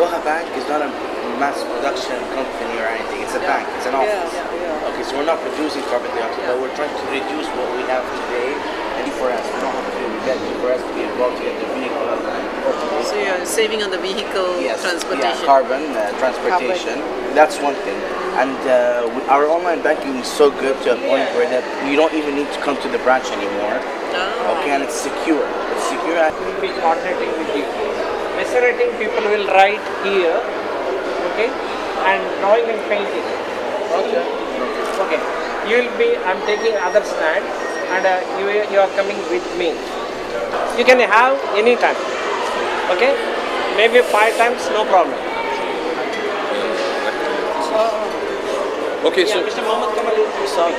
Doha Bank is not a mass production company or anything. It's a bank. It's an office. Okay, so we're not producing carbon dioxide, but we're trying to reduce what we have today. And for us, we don't have to get for us to be involved to get the vehicle. So you're saving on the vehicle transportation. Yeah, carbon transportation. That's one thing. And our online banking is so good to a point where that you don't even need to come to the branch anymore. Okay, and it's secure. It's secure. We'll be coordinating with you. Estimating people will write here, okay, and drawing and painting. Okay. Okay. You will be. I'm taking other stand, and you are coming with me. You can have any time. Okay. Maybe 5 times, no problem. Okay, so Mr. Mohammed Kamal is sorry.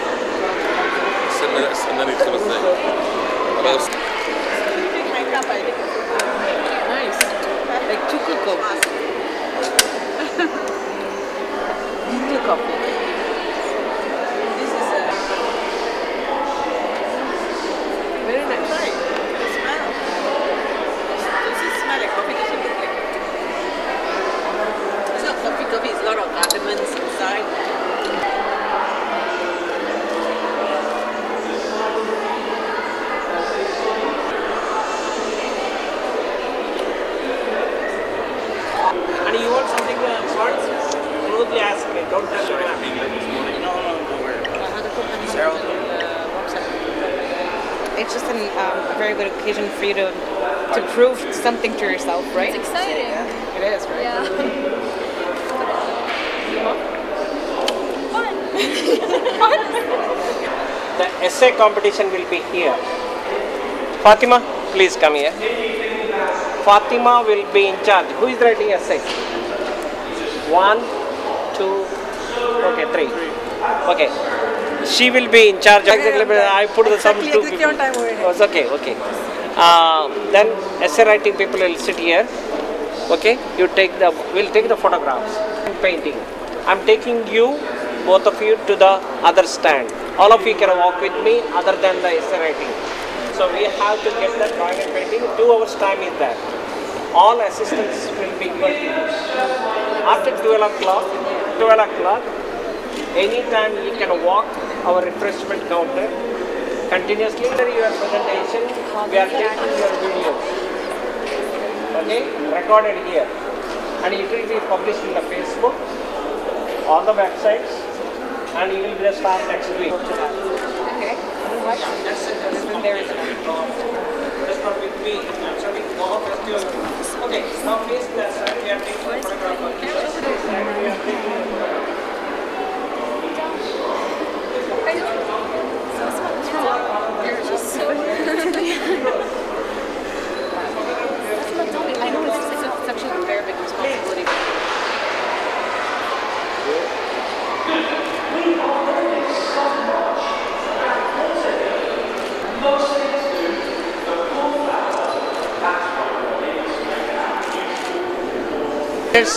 Nice. Like 2 cups. 2 coffee. This is very nice. The smell. Does it smell like coffee? Does it look like? It's not coffee. It's a lot of cardamoms inside. And you want something short? Probably ask me. Don't tell me. No, don't worry. It's just a very good occasion for you to prove something to yourself, right? It's exciting. It is, right? Yeah. The essay competition will be here. Fatima, please come here. Fatima will be in charge. Who is writing essay? 1, 2, okay, 3. Okay. She will be in charge. I put the some 2 people. Oh, it's okay, okay. Then essay writing people will sit here. Okay, we'll take the photographs and painting. I'm taking you, both of you, to the other stand. All of you can walk with me other than the essay writing. So we have to get the drawing and painting. 2 hours time is there. All assistants will be equal. After 12 o'clock, anytime you can walk our refreshment counter continuously. After your presentation, we are taking your video. Okay, recorded here. And it will be published in the Facebook, on the websites, and you will just start next week. Okay. There is That's not with me. I'm showing Doha Festival. Okay, now face the side. We are taking the photograph. We are taking You're just so I know it's actually a very big responsibility.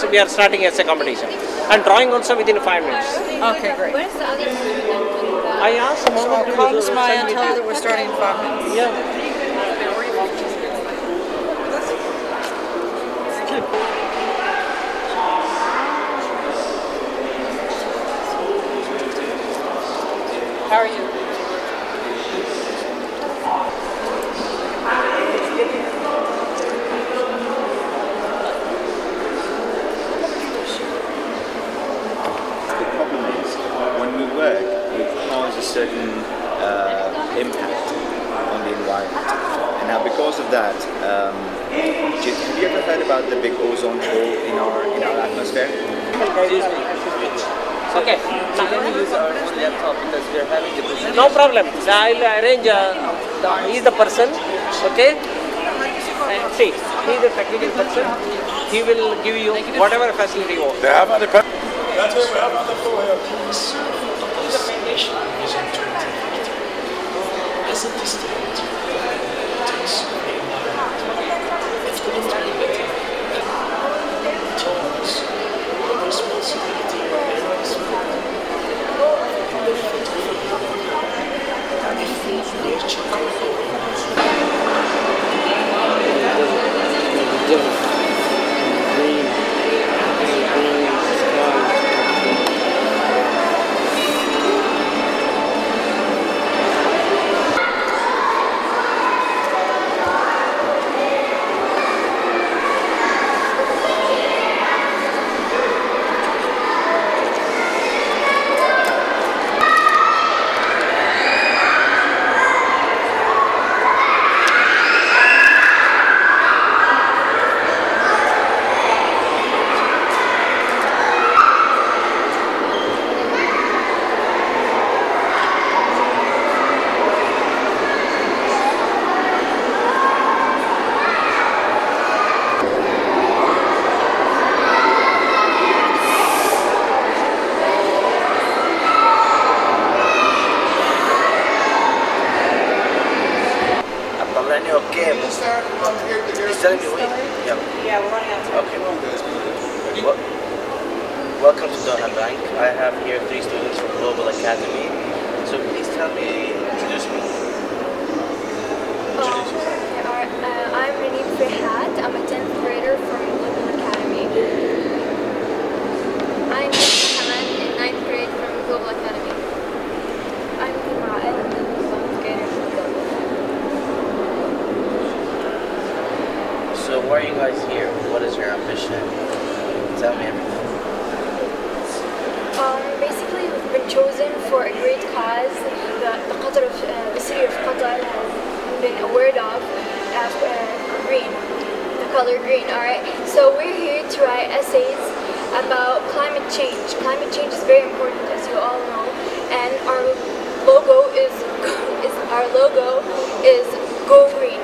We are starting essay competition and drawing also within 5 minutes. Okay, great. Where's the other student? I asked someone to Call Smile and tell her that we're starting in 5 minutes. Yeah. How are you? The problem is, when we work, it causes a certain impact on the environment. And now because of that, have you ever heard about the big ozone hole in our atmosphere? Okay. Can we use our own laptop because we are having the presentation? No problem. I'll arrange. He is the person. Okay. See, he is the technical person. He will give you whatever facility you want. They have had a That's it, we have on the floor here. Destination Vision 2050. As a destination, it takes the environment. It's going to be better. It told us the responsibility of parents for the benefit of the world. And if we nature Green. Yeah, we're running out of time. Okay. Well, welcome to Doha Bank. I have here 3 students from Global Academy. So please tell me, introduce me. Introduce yourself. I'm Renee Ferhat. I'm a 10th grader from Global Academy. I'm Haman in 9th grade from Global Academy. I'm Ma'el, 7th grader from Global Academy. So why are you guys here? What is your ambition? Tell me everything. Basically, we've been chosen for a great cause. The city of Qatar has been awarded of green, the color green. All right. So we're here to write essays about climate change. Climate change is very important, as you all know, and our logo is Go Green.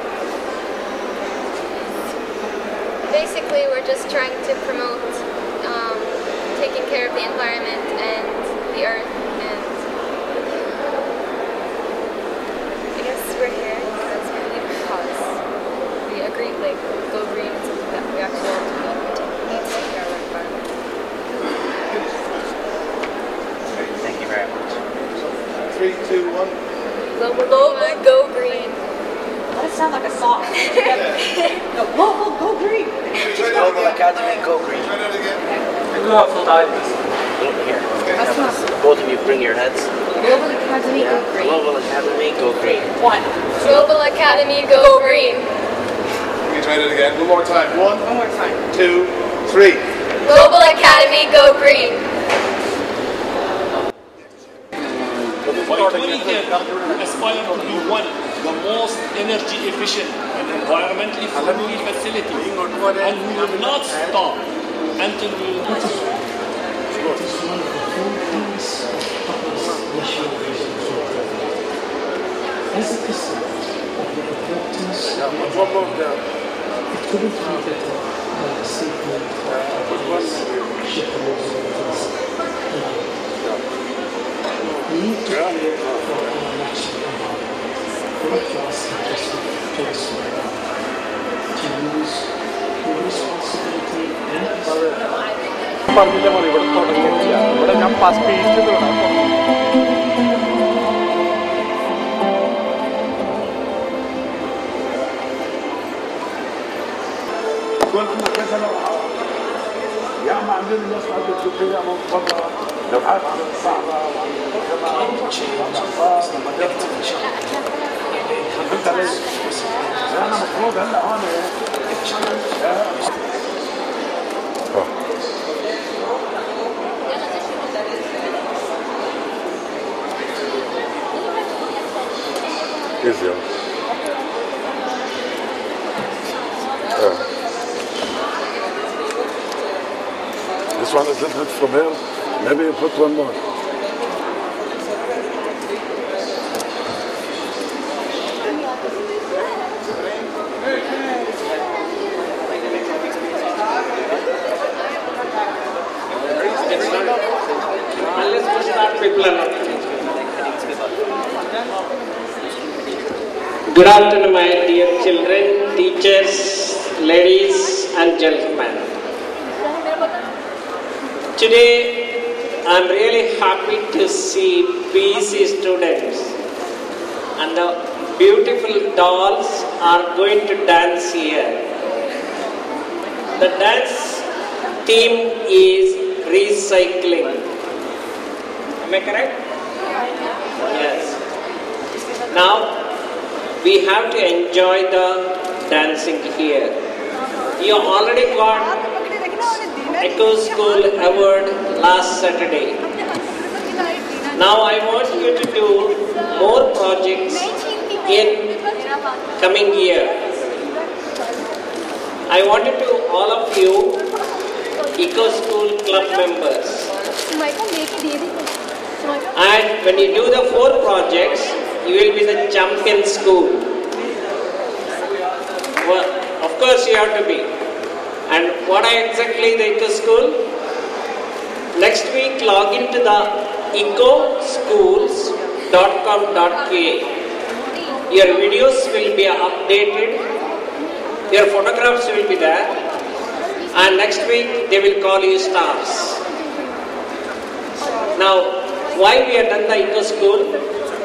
Basically, we're just trying to promote taking care of the environment and the earth, and I guess we're here because we believe in the cause. We agree, like, Go Green is something that we actually want to need to take care of our environment. Thank you very much. 3, 2, 1. Global Go Green. That sounds like a song. No, Global Go Green. Global Academy, Go Green. Try that again. Here. Both of you bring your heads. Global Academy Go Green. Global Academy, Go Green. 1. Global Academy Go Green. Can you try that again? One more time. 1, One more time. 2, 3. Global Academy Go Green. By 2030, aspire to be one the most energy efficient and environmentally friendly facility, and we will not stop until we It is one of the 4 pillars of Qatar's national vision for development. As a testament of the importance of it couldn't be better than the statement of Sheikh We need to care for our natural environment, not just to restore it, to use with responsibility and പറഞ്ഞില്ല മതി ഇവിടെ തുടങ്ങിയിട്ടില്ല ഇവിടെ ഞാൻ speech يكون عندك كذا نوع يا عم عاملين الناس عندك فيها من بره لوحات عن الصعبه وعن انت ليش؟ انا المفروض هلا هون Easy. This one is a little bit from here. Maybe you put one more. Unless we start, people are not. Good afternoon, my dear children, teachers, ladies and gentlemen. Today, I am really happy to see BC students, and the beautiful dolls are going to dance here. The dance theme is recycling. Am I correct? Yes. Now, we have to enjoy the dancing here. You already got Eco School Award last Saturday. Now I want you to do more projects in coming year. I wanted to all of you Eco School Club members. And when you do the 4 projects, you will be the champion school. Well, of course you have to be. And what are exactly the Eco School? Next week log into the ecoschools.com.ka. Your videos will be updated. Your photographs will be there. and next week they will call you stars. Now, why we have done the Eco School?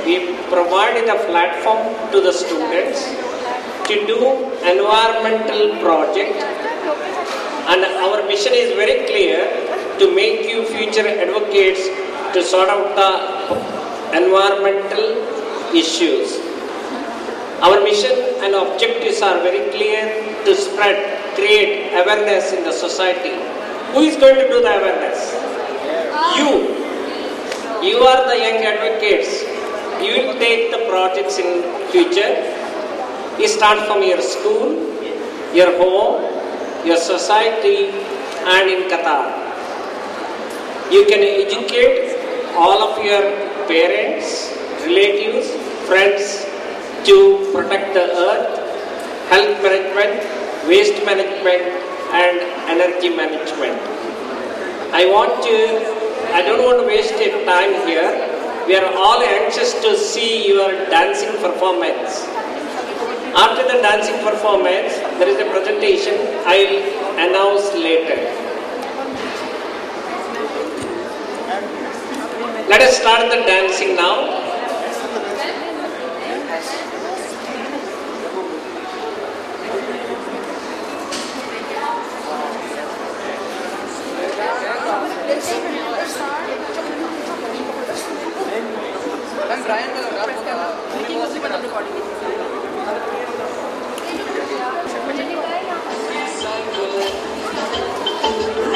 We provided a platform to the students to do environmental project, and our mission is very clear, to make you future advocates to sort out the environmental issues. Our mission and objectives are very clear, to create awareness in the society. Who is going to do the awareness? You. You are the young advocates. You will take the projects in future. You start from your school, your home, your society, and in Qatar. You can educate all of your parents, relatives, friends to protect the earth, health management, waste management, and energy management. I don't want to waste your time here. We are all anxious to see your dancing performance. After the dancing performance, there is a presentation I will announce later. Let us start the dancing now.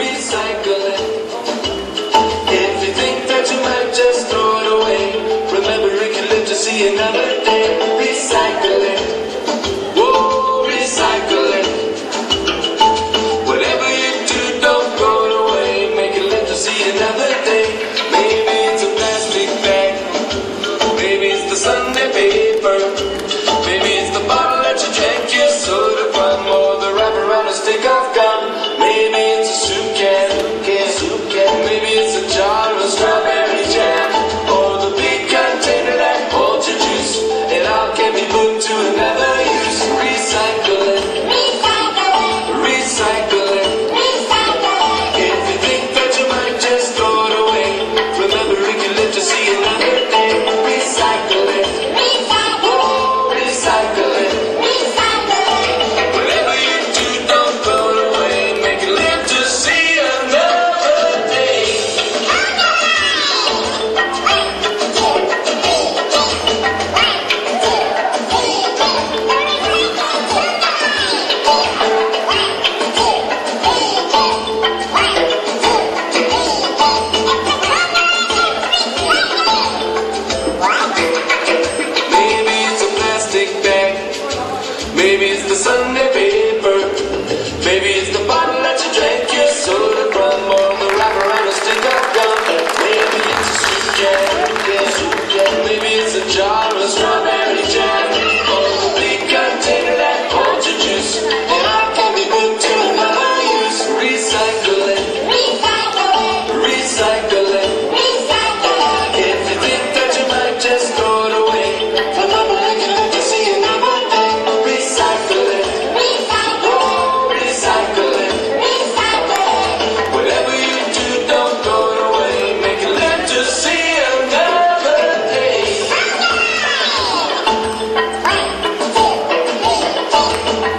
Recycle it. If you think that you might just throw it away, remember you can live to see another day. Recycle it. Whoa, recycle it. Whatever you do, don't throw it away. Make it live to see another day. Maybe it's a plastic bag. Maybe it's the Sunday paper. Maybe it's the bottle that you drank your soda from, or the wrapper on a stick-off gum. Maybe it's a soup can. Maybe it's a jar of strawberry jam, or the big container that holds your juice. It all can be put to another use. Recycle it. Recycle it. If you think that you might just throw it away, remember we can live to see another day. Recycle it. Oh, recycle it. Whatever you do, don't throw it away. Make it live to see another day. Maybe it's a plastic bag. Maybe it's the Sunday paper. Maybe it's the bottle that you drank your soda from, or the wrapper on a stick of gum. Maybe it's a soup can. Maybe it's a jar of strawberry jam, or the big container that holds your juice. It all can be put to another use. Recycle it. Recycle it. If you think that you might just throw it away, remember you can live to see another day. Recycle it. Oh, recycle it. Whatever you do, don't throw it away. Make it live to see another day.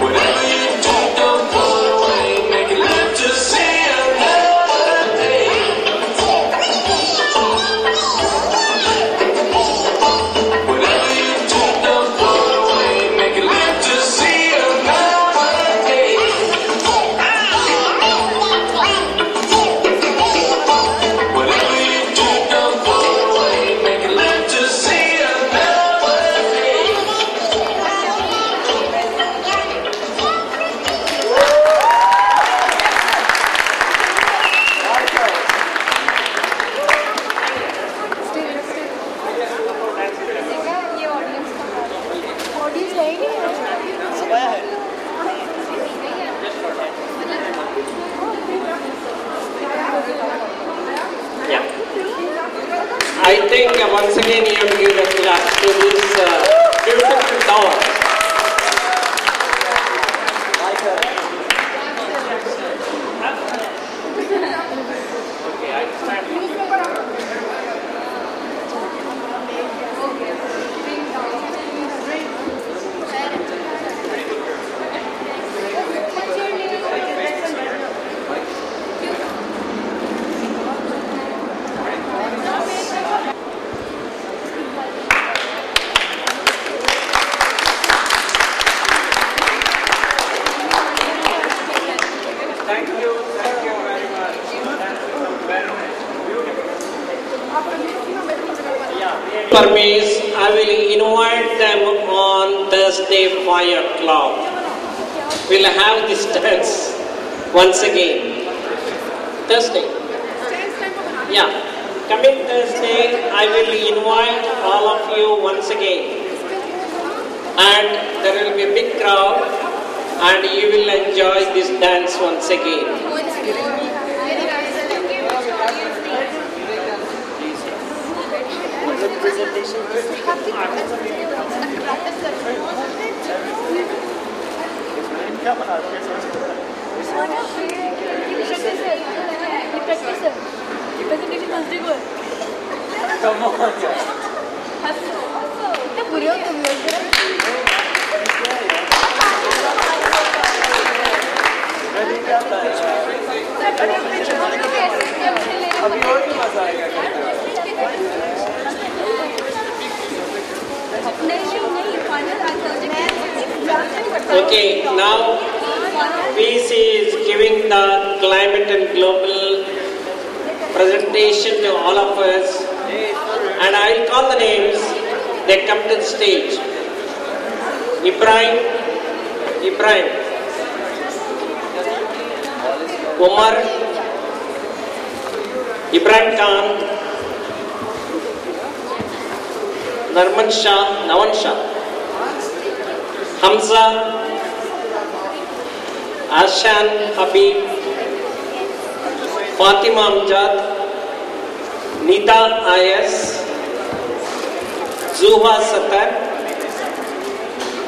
Whatever you do, don't throw it away. Make it live to see another day. Whatever you do, don't throw it away. Make it live to see another day. Whatever you do, don't throw it away. Make it live to see another day. Yeah. I think once again you have to give a clap to this beautiful tower. Thank you very much. Very nice. Permits, I will invite them on Thursday 5 o'clock. We'll have this dance once again. Thursday. Yeah. Coming Thursday, I will invite all of you once again. And there will be a big crowd and you will enjoy this dance once again. Come on, अभी और भी मजा आएगा Okay, now PC is giving the climate and global presentation to all of us, and I will call the names. They come to the stage. Ibrahim, Umar, Ibrahim Khan, Navan Shah, Hamza, Ashan Habib, Fatima Amjad, Nita IS, Zuha Satar,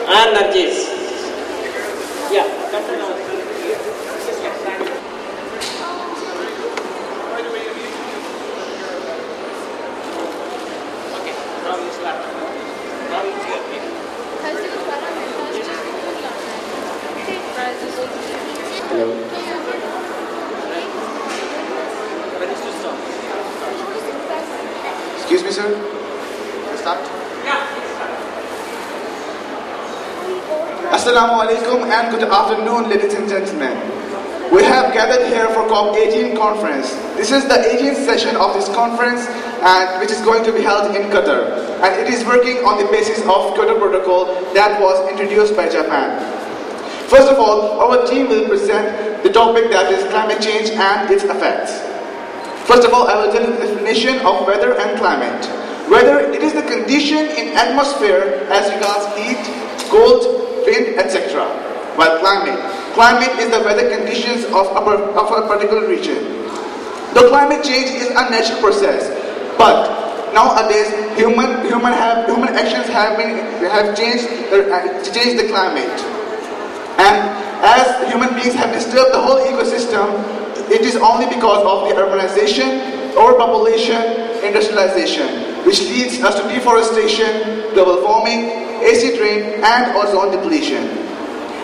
and Narjis. Yeah, come to now. Excuse me, sir. Start. Assalamu alaikum and good afternoon, ladies and gentlemen. We have gathered here for COP18 conference. This is the 18th session of this conference, and which is going to be held in Qatar. And it is working on the basis of Kyoto Protocol that was introduced by Japan. First of all, our team will present the topic that is climate change and its effects. First of all, I will tell you the definition of weather and climate. Weather, it is the condition in atmosphere as regards heat, cold, wind, etc. While climate is the weather conditions of a particular region. The climate change is a natural process, but nowadays human actions have changed the climate, and as human beings have disturbed the whole ecosystem, it is only because of the urbanization, overpopulation, industrialization, which leads us to deforestation, global warming, acid rain, and ozone depletion.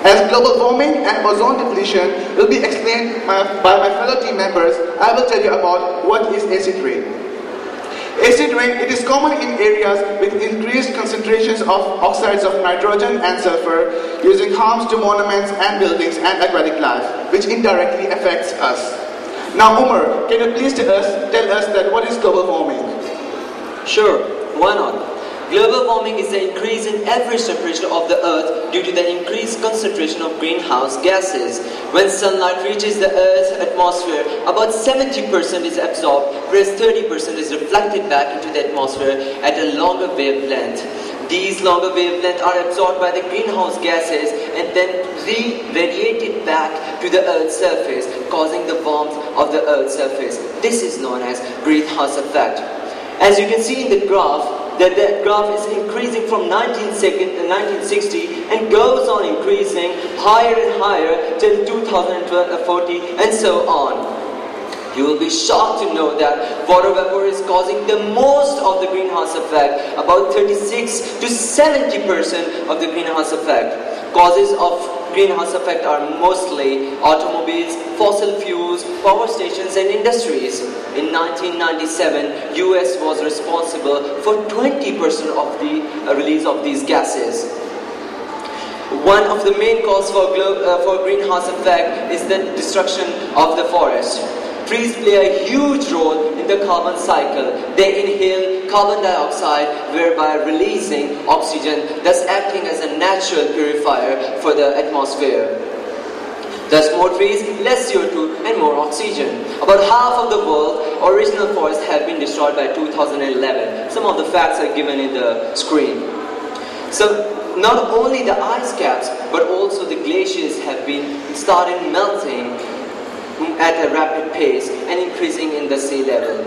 As global warming and ozone depletion will be explained by my fellow team members, I will tell you about what is acid rain. Acid rain, it is common in areas with increased concentrations of oxides of nitrogen and sulfur, using harms to monuments and buildings and aquatic life, which indirectly affects us. Now Umar, can you please tell us that what is global warming? Sure, why not? Global warming is the increase in average temperature of the earth due to the increased concentration of greenhouse gases. When sunlight reaches the earth's atmosphere, about 70% is absorbed, whereas 30% is reflected back into the atmosphere at a longer wavelength. These longer wavelengths are absorbed by the greenhouse gases and then re-radiated back to the earth's surface, causing the warmth of the earth's surface. This is known as greenhouse effect. As you can see in the graph, that graph is increasing from 1960 and goes on increasing higher and higher till 2040 and so on. You will be shocked to know that water vapor is causing the most of the greenhouse effect, about 36 to 70% of the greenhouse effect. Causes of greenhouse effect are mostly automobiles, fossil fuels, power stations and industries. In 1997, US was responsible for 20% of the release of these gases. One of the main causes for greenhouse effect is the destruction of the forest. Trees play a huge role in the carbon cycle. They inhale carbon dioxide, thereby releasing oxygen, thus acting as a natural purifier for the atmosphere. Thus, more trees, less CO2 and more oxygen. About half of the world's original forests have been destroyed by 2011. Some of the facts are given in the screen. So, not only the ice caps, but also the glaciers have been started melting at a rapid pace and increasing in the sea level.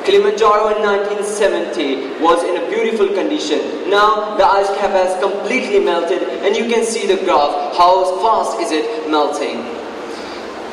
Kilimanjaro in 1970 was in a beautiful condition. Now the ice cap has completely melted and you can see the graph, how fast is it melting.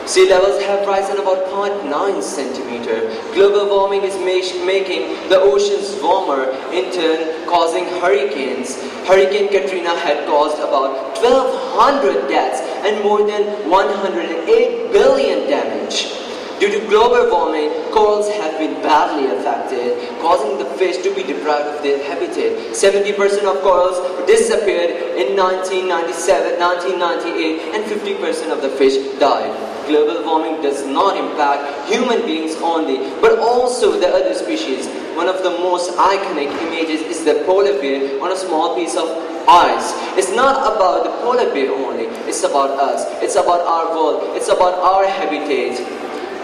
Sea levels have risen about 0.9 centimeter. Global warming is making the oceans warmer, in turn causing hurricanes. Hurricane Katrina had caused about 1,200 deaths and more than 108 billion damage. Due to global warming, corals have been badly affected, causing the fish to be deprived of their habitat. 70% of corals disappeared in 1997, 1998, and 50% of the fish died. Global warming does not impact human beings only, but also the other species. One of the most iconic images is the polar bear on a small piece of ice. It's not about the polar bear only, it's about us, it's about our world, it's about our habitat.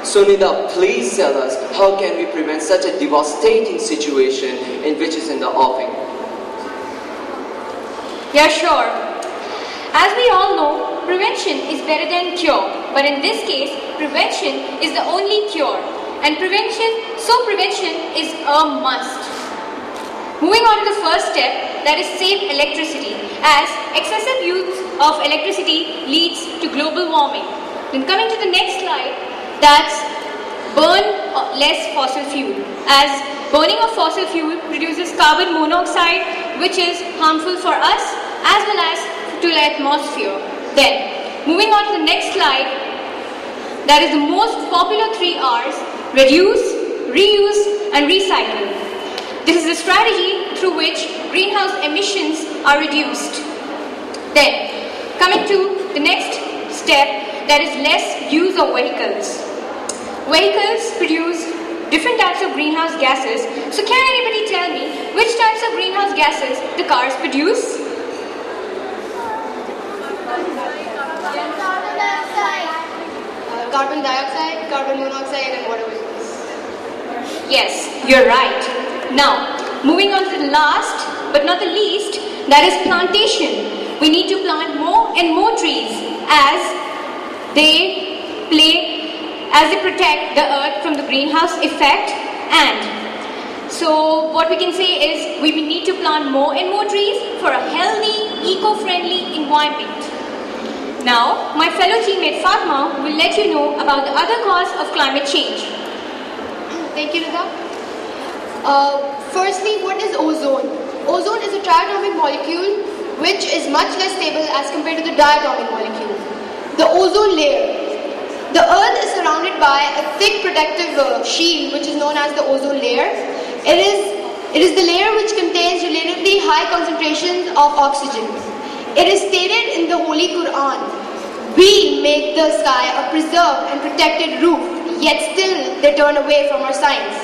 So Nida, please tell us, how can we prevent such a devastating situation in which is in the offing? Yeah, sure. As we all know, prevention is better than cure. But in this case, prevention is the only cure. And prevention is a must. Moving on to the first step, that is save electricity, as excessive use of electricity leads to global warming. Then coming to the next slide, that's burn less fossil fuel, as burning of fossil fuel produces carbon monoxide, which is harmful for us as well as to the atmosphere. Then, moving on to the next slide, that is the most popular 3 R's: reduce, reuse and recycle. This is a strategy through which greenhouse emissions are reduced. Then, coming to the next step, that is less use of vehicles. Vehicles produce different types of greenhouse gases. So can anybody tell me which types of greenhouse gases the cars produce? Carbon dioxide, carbon monoxide and whatever it is. Yes, you're right. Now, moving on to the last but not the least, that is plantation. We need to plant more and more trees as they protect the earth from the greenhouse effect. And so what we can say is we need to plant more and more trees for a healthy, eco-friendly environment. Now, my fellow teammate Fatma will let you know about the other cause of climate change. Thank you, Nida. Firstly, what is ozone? Ozone is a triatomic molecule which is much less stable as compared to the diatomic molecule. The ozone layer. The Earth is surrounded by a thick protective shield which is known as the ozone layer. It is the layer which contains relatively high concentrations of oxygen. It is stated in the Holy Quran, "We make the sky a preserved and protected roof, yet still they turn away from our signs."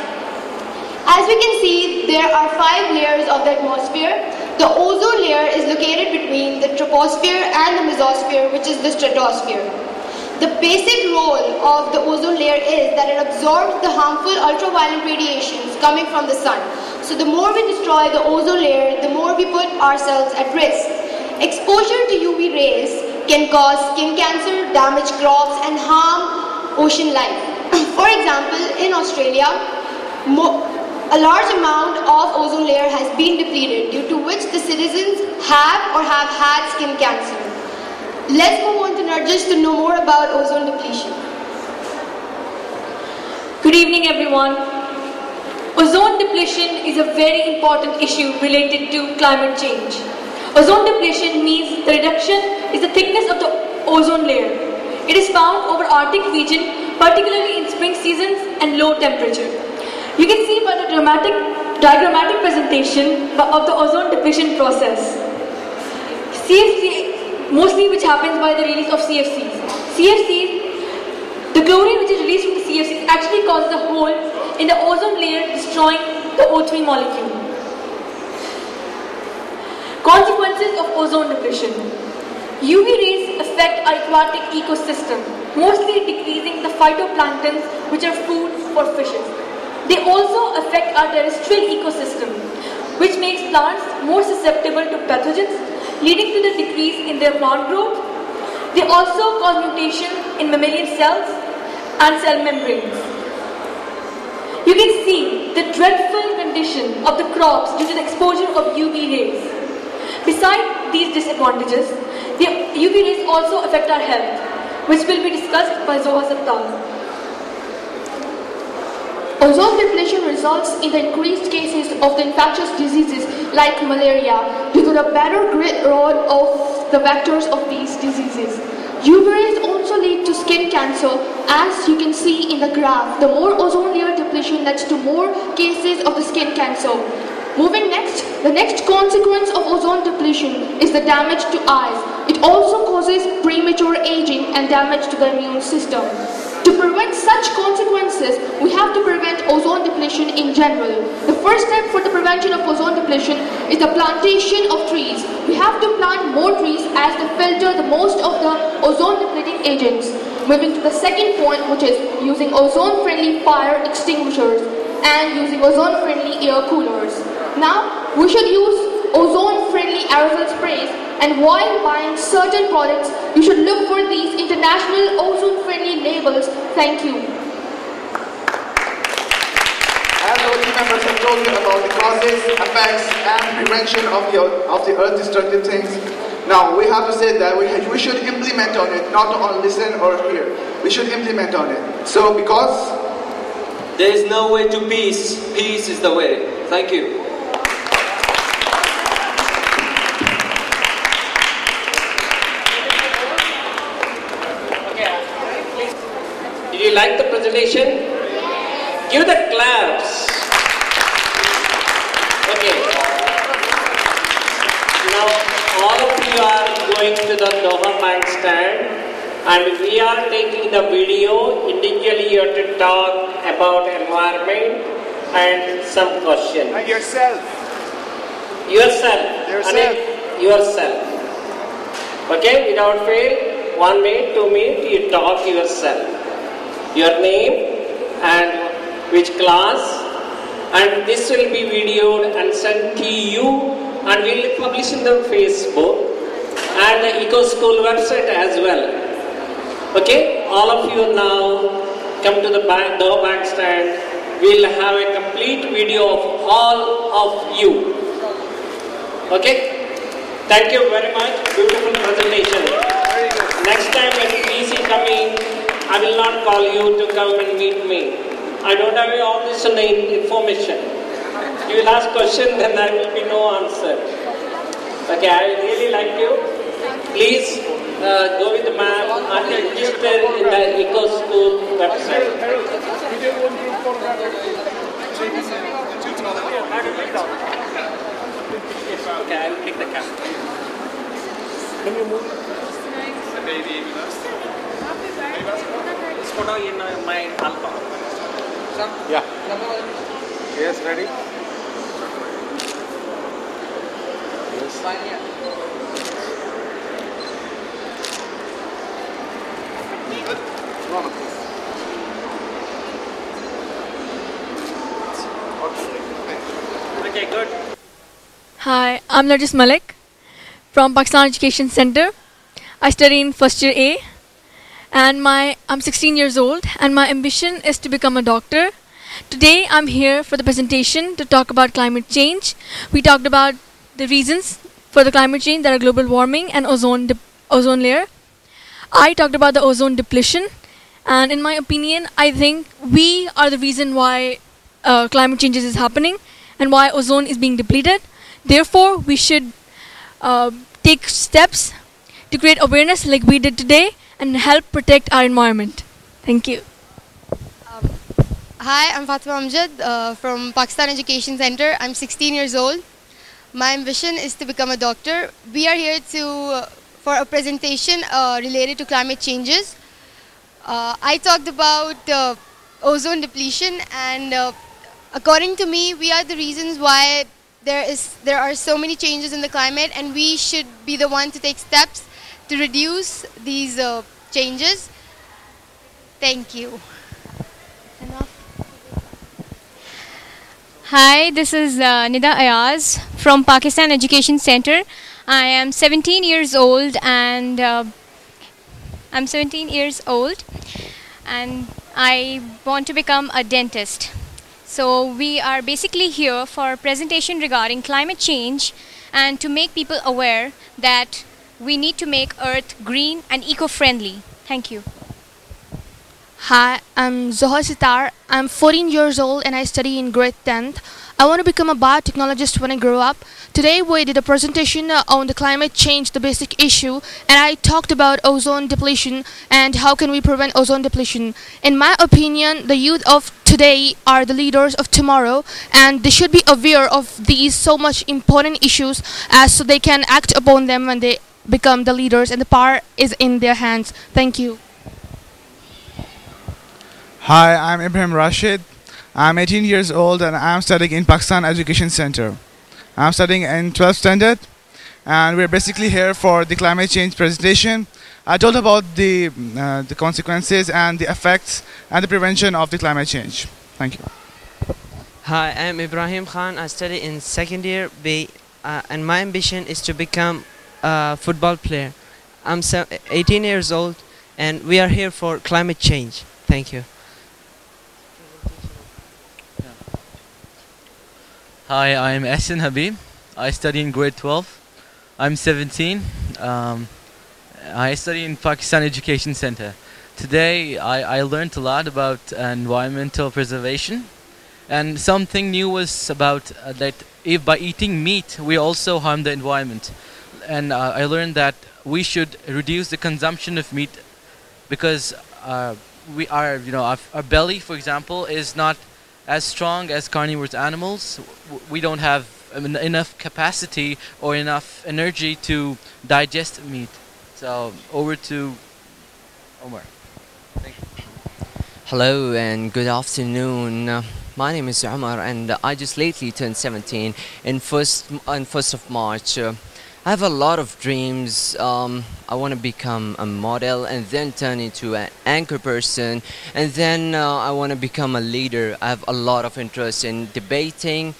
As we can see, there are 5 layers of the atmosphere. The ozone layer is located between the troposphere and the mesosphere, which is the stratosphere. The basic role of the ozone layer is that it absorbs the harmful ultraviolet radiations coming from the sun. So the more we destroy the ozone layer, the more we put ourselves at risk. Exposure to UV rays can cause skin cancer, damage crops and harm ocean life. For example, in Australia, a large amount of ozone layer has been depleted, due to which the citizens have or have had skin cancer. Let's move on to Narjis to know more about ozone depletion. Good evening, everyone. Ozone depletion is a very important issue related to climate change. Ozone depletion means the reduction is the thickness of the ozone layer. It is found over Arctic region, particularly in spring seasons and low temperature. You can see by the diagrammatic presentation of the ozone depletion process. CFC, mostly which happens by the release of CFCs. CFCs, the chlorine which is released from the CFCs actually causes a hole in the ozone layer, destroying the O3 molecule. Consequences of ozone depletion. UV rays affect our aquatic ecosystem, mostly decreasing the phytoplanktons which are food for fishes. They also affect our terrestrial ecosystem, which makes plants more susceptible to pathogens, leading to the decrease in their plant growth. They also cause mutation in mammalian cells and cell membranes. You can see the dreadful condition of the crops due to the exposure of UV rays. Besides these disadvantages, the UV rays also affect our health, which will be discussed by Zoha Saptal. Ozone depletion results in the increased cases of the infectious diseases like malaria due to the better grid role of the vectors of these diseases. UV rays also lead to skin cancer, as you can see in the graph. The more ozone layer depletion leads to more cases of the skin cancer. Moving next, the next consequence of ozone depletion is the damage to eyes. It also causes premature aging and damage to the immune system. To prevent such consequences, we have to prevent ozone depletion in general. The first step for the prevention of ozone depletion is the plantation of trees. We have to plant more trees as they filter the most of the ozone depleting agents. Moving to the second point, which is using ozone-friendly fire extinguishers and using ozone-friendly air coolers. Now, we should use ozone-friendly aerosol sprays, and while buying certain products, you should look for these international ozone-friendly labels. Thank you. As our team members have told you about the causes, effects, and prevention of the earth-destructive things, now we have to say that we should implement on it, not only listen or hear. We should implement on it. So, because there is no way to peace, peace is the way. Thank you. Did you like the presentation? Give the claps. Okay. Now all of you are going to the Doha bandstand, and we are taking the video. Individually you have to talk about environment and some questions. And yourself. Yourself. Okay, without fail, 1 minute, 2 minutes, you talk yourself. Your name and which class, and this will be videoed and sent to you, and we will publish in the Facebook and the Eco School website as well. Okay, all of you now come to the Doha bandstand. We will have a complete video of all of you. Okay, thank you very much. Beautiful presentation. Next time when PC coming, I will not call you to come and meet me. I don't have all this information. You will ask question, then there will be no answer. Okay, I really like you. Please go with the map and register in the Eco School website. Okay, I will take the camera. Can you move? The baby. This photo in my album. Yeah. Yes, ready? Yes. Fine, yeah. Okay, good. Hi, I'm Narjis Malik from Pakistan Education Center. I study in first year A, and I'm 16 years old, and my ambition is to become a doctor. Today I'm here for the presentation to talk about climate change. We talked about the reasons for the climate change, that are global warming and ozone layer. I talked about the ozone depletion, and in my opinion, I think we are the reason why climate change is happening and why ozone is being depleted. Therefore, we should take steps to create awareness like we did today and help protect our environment. Thank you. Hi, I'm Fatima Amjad from Pakistan Education Center. I'm 16 years old. My ambition is to become a doctor. We are here for a presentation related to climate changes. I talked about ozone depletion, and according to me, we are the reasons why there are so many changes in the climate, and we should be the one to take steps to reduce these changes. Thank you. Hi, this is Nida Ayaz from Pakistan Education Center. I am 17 years old and I want to become a dentist. So we are basically here for a presentation regarding climate change and to make people aware that we need to make Earth green and eco-friendly. Thank you. Hi, I'm Zoha Sitar. I'm 14 years old and I study in grade 10th. I want to become a biotechnologist when I grow up. Today we did a presentation on the climate change, the basic issue, and I talked about ozone depletion and how can we prevent ozone depletion. In my opinion, the youth of today are the leaders of tomorrow, and they should be aware of these so much important issues so they can act upon them when they become the leaders, and the power is in their hands. Thank you. Hi, I'm Ibrahim Rashid. I'm 18 years old and I'm studying in Pakistan Education Center. I'm studying in 12th standard and we're basically here for the climate change presentation. I told about the consequences and the effects and the prevention of the climate change. Thank you. Hi, I'm Ibrahim Khan. I study in second year B and my ambition is to become a football player. I'm 18 years old and we are here for climate change. Thank you. Hi, I'm Ehsan Habib. I study in grade 12. I'm 17. I study in Pakistan Education Center. Today I learned a lot about environmental preservation, and something new was about that if by eating meat we also harm the environment. And I learned that we should reduce the consumption of meat because our belly, for example, is not as strong as carnivorous animals. We don't have enough capacity or enough energy to digest meat. So over to Omar. Thank you. Hello and good afternoon. My name is Omar and I just lately turned 17 on 1st of March. I have a lot of dreams. I want to become a model and then turn into an anchor person, and then I want to become a leader. I have a lot of interest in debating,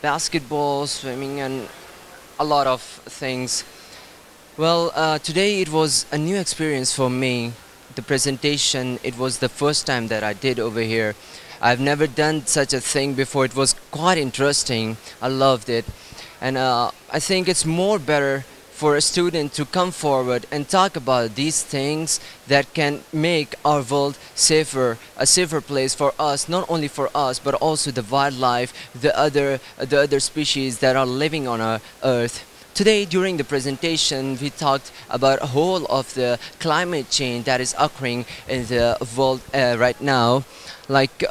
basketball, swimming, and a lot of things. Well, today it was a new experience for me. The presentation, it was the first time that I did over here. I've never done such a thing before. It was quite interesting. I loved it. And I think it's more better for a student to come forward and talk about these things that can make our world safer, a safer place for us, not only for us, but also the wildlife, the other species that are living on our earth. Today, during the presentation, we talked about a whole of the climate change that is occurring in the world right now. Like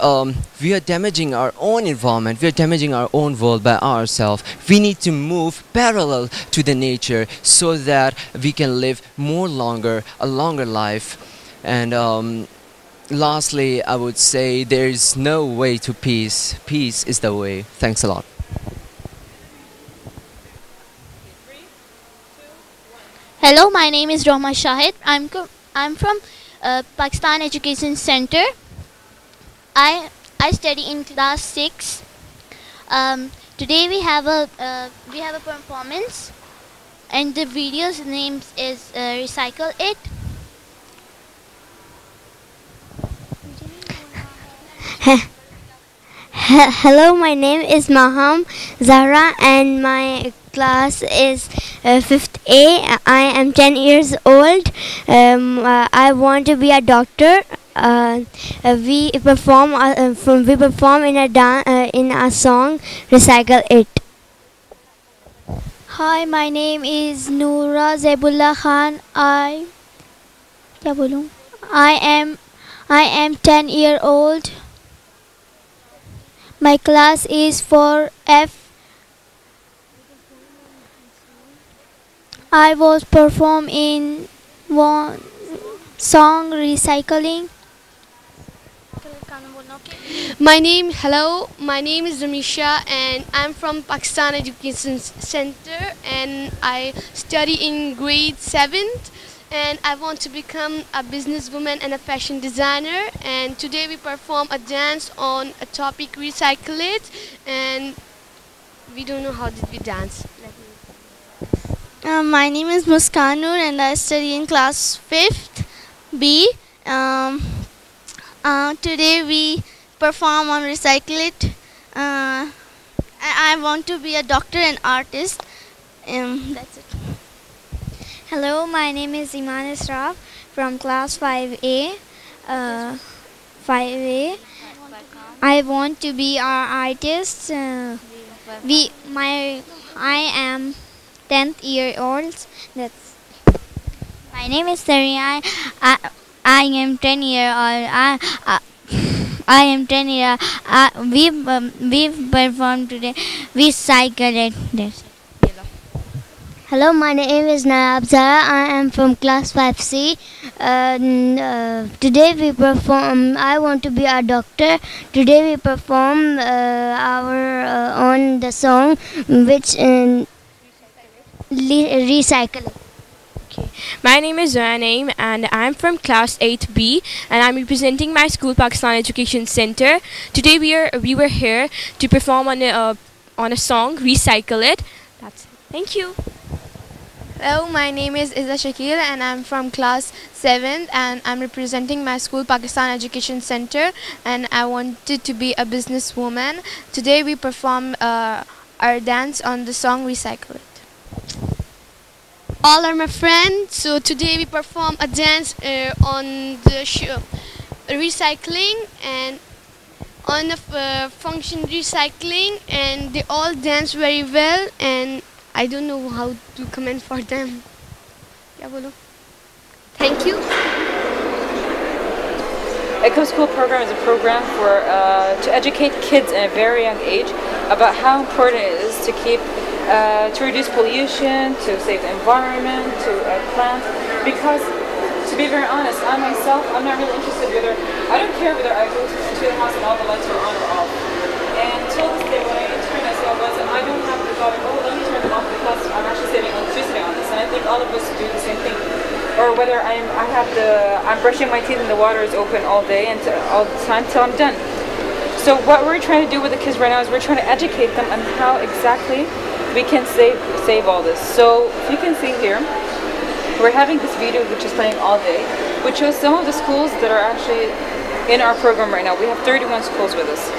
we are damaging our own environment, we are damaging our own world by ourselves. We need to move parallel to the nature so that we can live a longer life. And lastly, I would say there is no way to peace. Peace is the way. Thanks a lot. Hello, my name is Roma Shahid. I'm from Pakistan Education Center. I study in class 6. Today we have a performance, and the video's name is Recycle It. Hello, my name is Maham Zahra and my class is 5th A. I am 10 years old. I want to be a doctor. We perform in a song, Recycle It. Hi, my name is Noora Zebullah Khan. I am 10 year old. My class is 4F. I was perform in one song recycling. Hello, my name is Ramisha and I'm from Pakistan Education Center and I study in grade 7th and I want to become a businesswoman and a fashion designer, and today we perform a dance on a topic recycle it, and we don't know how did we dance. My name is Muskanur and I study in class 5th B. Today we perform on Recycle It. I want to be a doctor and artist. That's it. Hello, my name is Iman Israf from class 5A. 5A. I want to be an artist. I am 10th year old. That's. My name is Saria. I am 10 year old. I am 10 year. We performed today. We cycled it. Hello, my name is Nayab Zara. I am from class 5C. Today we perform. I want to be a doctor. Today we perform on the song which recycle. My name is Zoya Naeem and I'm from class 8B and I'm representing my school, Pakistan Education Center. Today we were here to perform on a song, Recycle It. That's it. Thank you. Hello, my name is Iza Shakil and I'm from class 7th and I'm representing my school, Pakistan Education Center, and I wanted to be a businesswoman. Today we perform our dance on the song Recycle It. All are my friends, so today we perform a dance on the show recycling and on a function recycling, and they all dance very well and I don't know how to comment for them. Thank you. Eco School program is a program for to educate kids in a very young age about how important it is to keep to reduce pollution, to save the environment, to plant. Because to be very honest, I myself, I'm not really interested whether I don't care whether I go to the house and all the lights are on or off. And till this day, when I interned, I saw was I don't have the thought of, oh, let me turn them off because I'm actually saving electricity on this. And I think all of us do the same thing. Or whether I'm brushing my teeth and the water is open all day and all the time till I'm done. So what we're trying to do with the kids right now is we're trying to educate them on how exactly we can save all this. So if you can see here, we're having this video which is playing all day, which shows some of the schools that are actually in our program right now. We have 31 schools with us.